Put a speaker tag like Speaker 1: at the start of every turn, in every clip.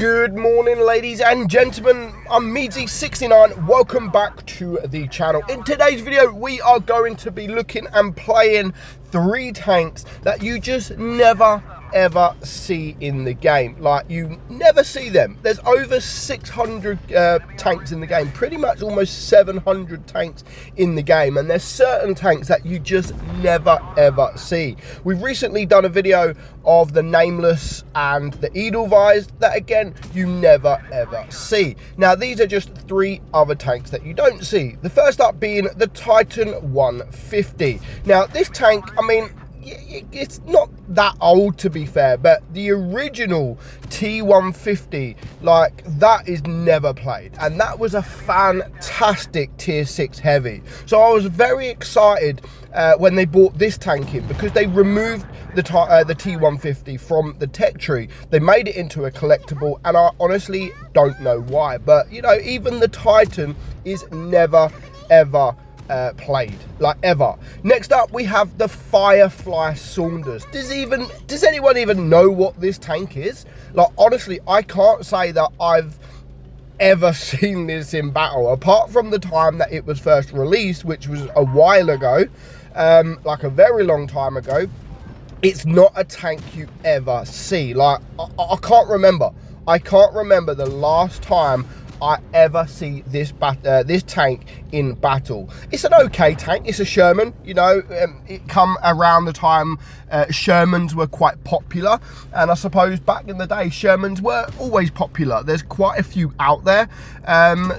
Speaker 1: Good morning, ladies and gentlemen. I'm meadsy69. Welcome back to the channel. In today's video, we are going to be looking and playing 3 tanks that you just never ever see in the game. Like, you never see them. There's over 600 tanks in the game, pretty much almost 700 tanks in the game, and there's certain tanks that you just never ever see. We've recently done a video of the Nameless and the Edelweiss that, again, you never ever see. Now, these are just 3 other tanks that you don't see. The first up being the Titan 150. Now, this tank, I mean, it's not that old, to be fair, but the original T150, like, that is never played, and that was a fantastic tier 6 heavy. So I was very excited when they brought this tank in, because they removed the T150 from the tech tree. They made it into a collectible, and I honestly don't know why, but you know, even the Titan is never ever played, like, ever. Next up, we have the Firefly Saunders. Does anyone even know what this tank is? Like, honestly, I can't say that I've ever seen this in battle, apart from the time that it was first released, which was a while ago, like a very long time ago. It's not a tank you ever see. Like, I can't remember the last time I ever see this tank in battle. It's an okay tank. It's a Sherman. You know, it come around the time Shermans were quite popular, and I suppose back in the day Shermans were always popular. There's quite a few out there.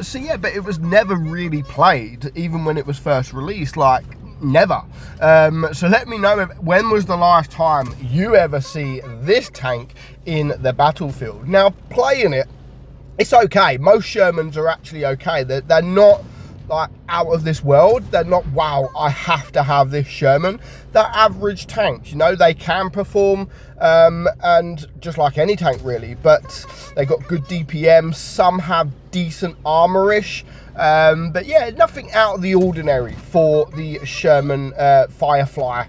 Speaker 1: So yeah, but it was never really played, even when it was first released. Like, never. So let me know, when was the last time you ever see this tank in the battlefield? Now, playing it, it's okay. Most Shermans are actually okay. They're not like out of this world. They're not, wow, I have to have this Sherman. They're average tanks, you know. They can perform, and just like any tank really, but they got good DPM. Some have decent armorish, but yeah, nothing out of the ordinary for the Sherman Firefly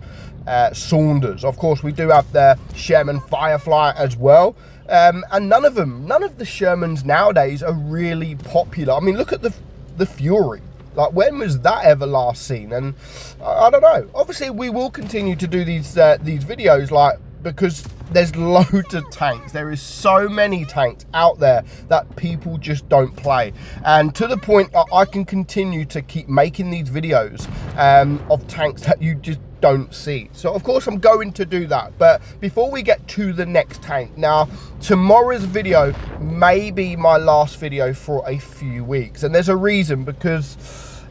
Speaker 1: Saunders. Of course, we do have the Sherman Firefly as well. And none of the Shermans nowadays are really popular. I mean, look at the Fury. Like, when was that ever last seen? And I don't know. Obviously, we will continue to do these videos, like, because there's loads of tanks. There is so many tanks out there that people just don't play, and to the point I can continue to keep making these videos of tanks that you just don't see. So of course I'm going to do that. But before we get to the next tank, now, tomorrow's video may be my last video for a few weeks, and there's a reason, because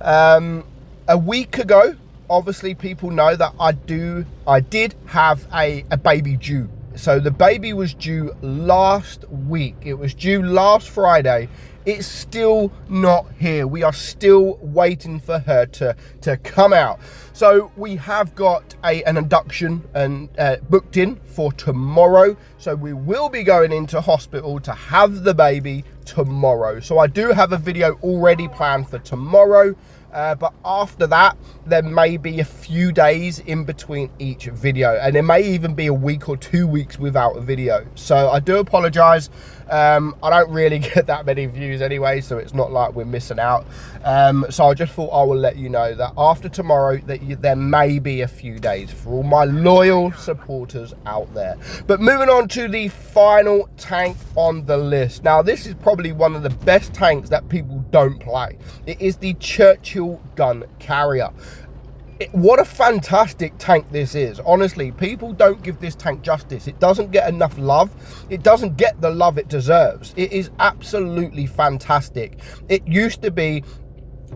Speaker 1: a week ago, obviously people know that I did have a baby due. So the baby was due last week. It was due last Friday. It's still not here. We are still waiting for her to come out. So we have got an induction and booked in for tomorrow. So we will be going into hospital to have the baby tomorrow. So I do have a video already planned for tomorrow. But after that, there may be a few days in between each video, and there may even be a week or 2 weeks without a video. So I do apologize. I don't really get that many views anyway, so it's not like we're missing out. So I just thought I will let you know that after tomorrow, that there may be a few days for all my loyal supporters out there. But moving on to the final tank on the list. Now, this is probably one of the best tanks that people don't play. It is the Churchill Gun Carrier. What a fantastic tank this is. Honestly, people don't give this tank justice. It doesn't get enough love. It doesn't get the love it deserves. It is absolutely fantastic. It used to be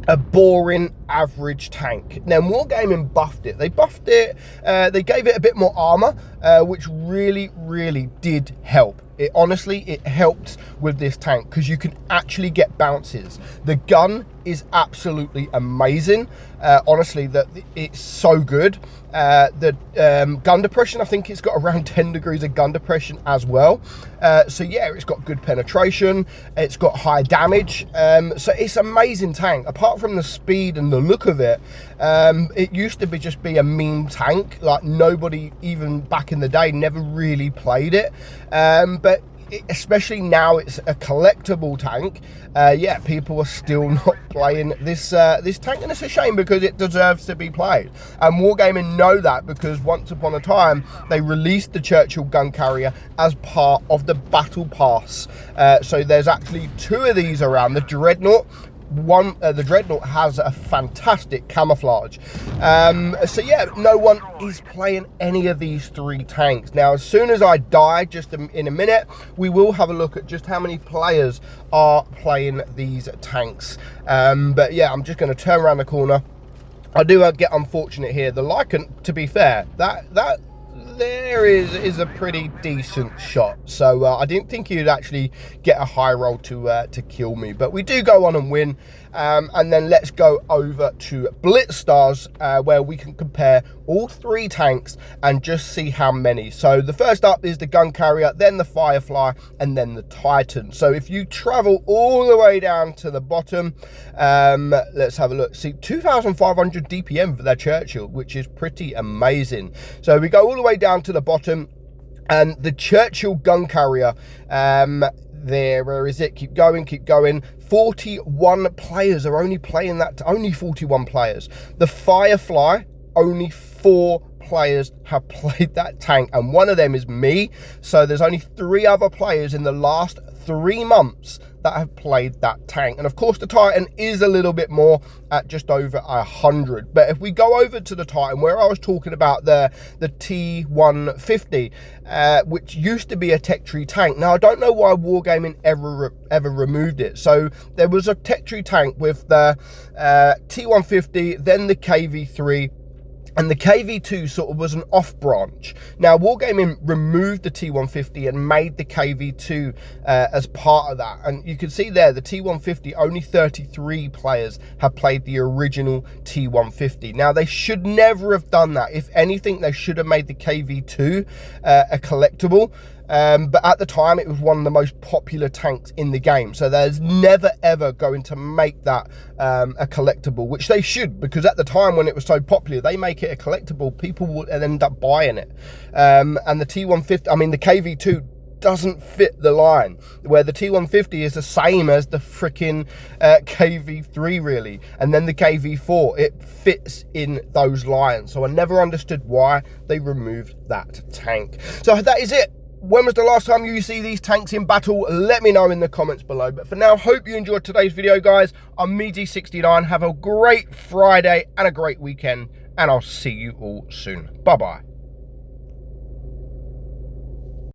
Speaker 1: a boring average tank. Now, Wargaming buffed it. They buffed it. They gave it a bit more armor, which really did help. It honestly, it helped with this tank, because you can actually get bounces. The gun is absolutely amazing. Honestly, it's so good. The gun depression, I think it's got around 10 degrees of gun depression as well. So yeah, it's got good penetration. It's got high damage. So it's an amazing tank. Apart from the speed and the look of it, it used to just be a meme tank. Like, nobody, even back in the day, never really played it. But especially now it's a collectible tank, yeah, people are still not playing this this tank, and it's a shame because it deserves to be played. And Wargaming know that, because once upon a time they released the Churchill Gun Carrier as part of the Battle Pass. So there's actually 2 of these around. The Dreadnought, the Dreadnought has a fantastic camouflage. So yeah, no one is playing any of these 3 tanks. Now, as soon as I die, just in a minute, we will have a look at just how many players are playing these tanks. But yeah, I'm just going to turn around the corner. I do get unfortunate here. The Lycan, to be fair, that there is a pretty decent shot, so I didn't think he'd actually get a high roll to kill me, but we do go on and win. And then let's go over to Blitz Stars, where we can compare all 3 tanks and just see how many. So the first up is the Gun Carrier, then the Firefly, and then the Titan. So if you travel all the way down to the bottom, let's have a look. See, 2,500 DPM for that Churchill, which is pretty amazing. So we go all the way down to the bottom, and the Churchill Gun Carrier, where is it? Keep going. 41 players are only playing that, only 41 players. The Firefly, only 4 players have played that tank, and one of them is me. So there's only 3 other players in the last 3 months that have played that tank. And of course the Titan is a little bit more at just over 100. But if we go over to the Titan, where I was talking about the T150, which used to be a tech tree tank. Now, I don't know why Wargaming ever removed it. So there was a tech tree tank with the T150, then the KV3, and the KV2 sort of was an off branch. Now, Wargaming removed the T150 and made the KV2 as part of that. And you can see there, the T150, only 33 players have played the original T150. Now, they should never have done that. If anything, they should have made the KV2 a collectible. But at the time, it was one of the most popular tanks in the game. So there's never, ever going to make that a collectible, which they should, because at the time when it was so popular, they make it a collectible, people would end up buying it. And the T150, I mean, the KV2 doesn't fit the line, where the T150 is the same as the freaking KV3 really, and then the KV4, it fits in those lines. So I never understood why they removed that tank. So that is it. When was the last time you see these tanks in battle? Let me know in the comments below. But for now, hope you enjoyed today's video, guys. I'm meadsy69. Have a great Friday and a great weekend, and I'll see you all soon. Bye bye.